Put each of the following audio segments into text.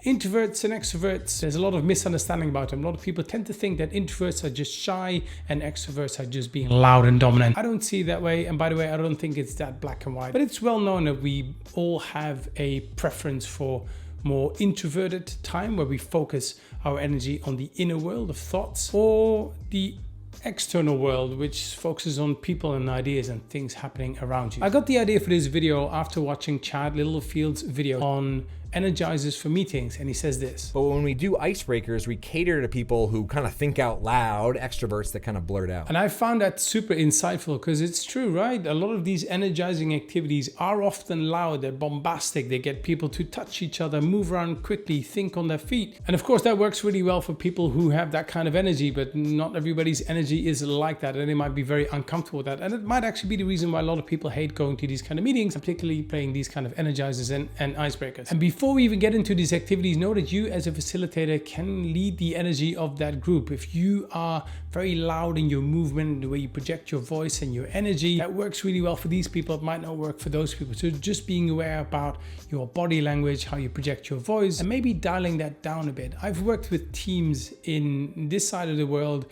Introverts and extroverts, there's a lot of misunderstanding about them. A lot of people tend to think that introverts are just shy and extroverts are just being loud and dominant. I don't see it that way, and by the way, I don't think it's that black and white. But it's well known that we all have a preference for more introverted time where we focus our energy on the inner world of thoughts, or the external world, which focuses on people and ideas and things happening around you. I got the idea for this video after watching Chad Littlefield's video on Energizers for meetings, and he says this. But when we do icebreakers, we cater to people who kind of think out loud, extroverts that kind of blurt out. And I found that super insightful because it's true, right? A lot of these energizing activities are often loud, they're bombastic, they get people to touch each other, move around quickly, think on their feet. And of course that works really well for people who have that kind of energy, but not everybody's energy is like that, and they might be very uncomfortable with that. And it might actually be the reason why a lot of people hate going to these kind of meetings, particularly playing these kind of energizers and icebreakers. And before we even get into these activities, know that you as a facilitator can lead the energy of that group. If you are very loud in your movement, the way you project your voice and your energy, that works really well for these people. It might not work for those people. So just being aware about your body language, how you project your voice, and maybe dialing that down a bit. I've worked with teams in this side of the world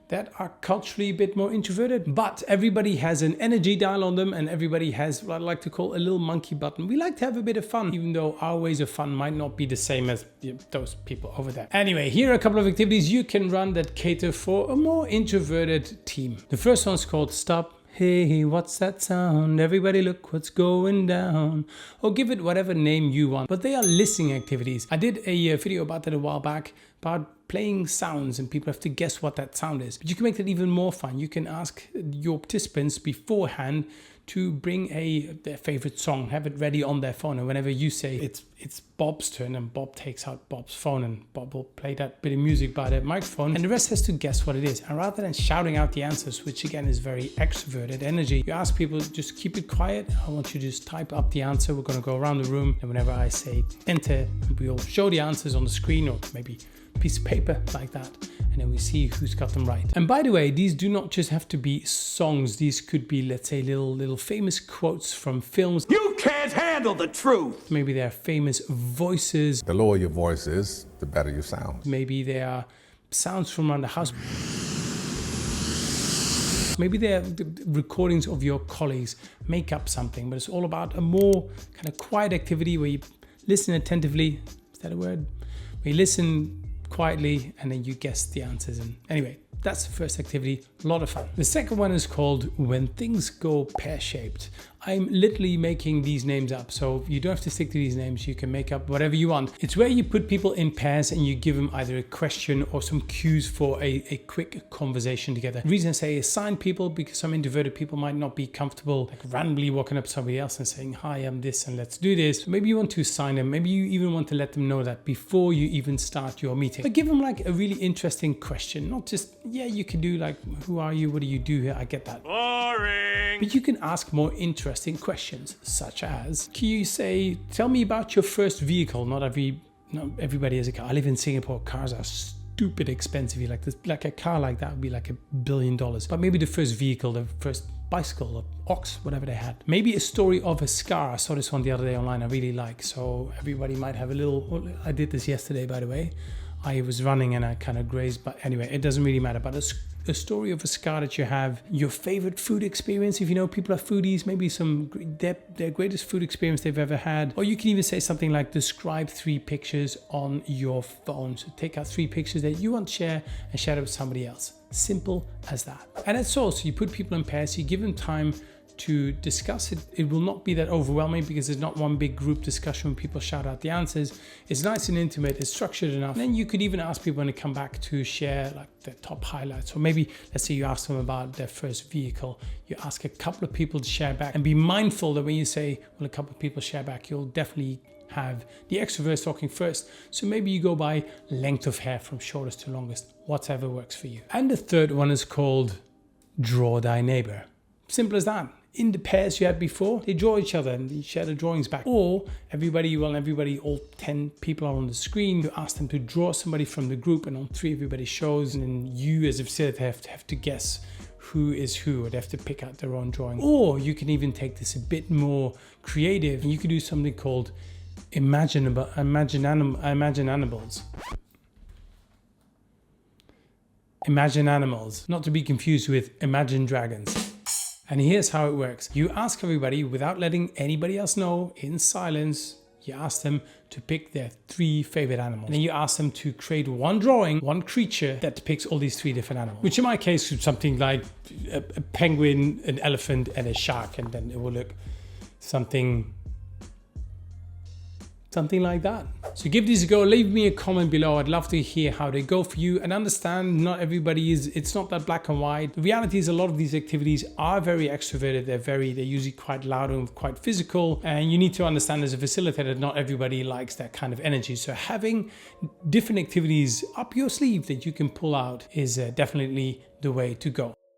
that are culturally a bit more introverted, but everybody has an energy dial on them, and everybody has what I like to call a little monkey button. We like to have a bit of fun, even though our ways of fun might not be the same as those people over there. Anyway, here are a couple of activities you can run that cater for a more introverted team. The first one's called Stop. Hey, what's that sound? Everybody look what's going down. Or give it whatever name you want. But they are listening activities. I did a video about that a while back, about playing sounds and people have to guess what that sound is. But you can make that even more fun. You can ask your participants beforehand to bring their favorite song, have it ready on their phone, and whenever you say it's Bob's turn, and Bob takes out Bob's phone and Bob will play that bit of music by the microphone, and the rest has to guess what it is. And rather than shouting out the answers, which again is very extroverted energy, you ask people, just keep it quiet. I want you to just type up the answer. We're going to go around the room, and whenever I say enter, we'll show the answers on the screen, or maybe a piece of paper like that, and then we see who's got them right. And by the way, these do not just have to be songs. These could be, let's say, little famous quotes from films. You can't handle the truth. Maybe they're famous voices. The lower your voice is, the better you sound. Maybe they are sounds from around the house. Maybe they're the recordings of your colleagues. Make up something, but it's all about a more kind of quiet activity where you listen attentively. Is that a word? Where you listen quietly and then you guess the answers. And anyway, that's the first activity, a lot of fun. The second one is called When Things Go Pear-Shaped. I'm literally making these names up, so you don't have to stick to these names. You can make up whatever you want. It's where you put people in pairs and you give them either a question or some cues for a quick conversation together. The reason I say assign people, because some introverted people might not be comfortable like randomly walking up to somebody else and saying, hi, I'm this and let's do this. So maybe you want to assign them. Maybe you even want to let them know that before you even start your meeting. But give them like a really interesting question, not just, yeah, you can do like, who are you? What do you do here? I get that. Boring. But you can ask more interesting questions, such as, can you say, tell me about your first vehicle? Not everybody has a car. I live in Singapore. Cars are stupid expensive. Like a car like that would be like $1 billion. But maybe the first vehicle, the first bicycle or ox, whatever they had. Maybe a story of a scar. I saw this one the other day online. I really like. So everybody might have a little. I did this yesterday, by the way. I was running and I kind of grazed, but anyway, it doesn't really matter. But a story of a scar that you have, your favorite food experience. If you know people are foodies, maybe their greatest food experience they've ever had. Or you can even say something like, describe 3 pictures on your phone. So take out 3 pictures that you want to share and share it with somebody else. Simple as that. And that's all. So you put people in pairs, you give them time to discuss it. It will not be that overwhelming because it's not one big group discussion when people shout out the answers. It's nice and intimate, it's structured enough. And then you could even ask people when they come back to share like their top highlights. Or maybe, let's say you ask them about their first vehicle. You ask a couple of people to share back, and be mindful that when you say, well, a couple of people share back, you'll definitely have the extroverts talking first. So maybe you go by length of hair from shortest to longest, whatever works for you. And the third one is called Draw Thy Neighbor. Simple as that. In the pairs you had before, they draw each other and they share the drawings back. Or everybody, all 10 people are on the screen. You ask them to draw somebody from the group, and on 3 everybody shows, and then you as a facilitator have to guess who is who, or they have to pick out their own drawing. Or you can even take this a bit more creative, and you could do something called Imagine animals, not to be confused with Imagine Dragons. And here's how it works. You ask everybody without letting anybody else know, in silence, you ask them to pick their 3 favorite animals. And then you ask them to create one drawing, one creature that depicts all these 3 different animals. Which in my case is something like a penguin, an elephant, and a shark. And then it will look something like that. So give these a go. Leave me a comment below. I'd love to hear how they go for you, and understand not everybody is, it's not that black and white. The reality is a lot of these activities are very extroverted. They're usually quite loud and quite physical, and you need to understand as a facilitator, not everybody likes that kind of energy. So having different activities up your sleeve that you can pull out is definitely the way to go.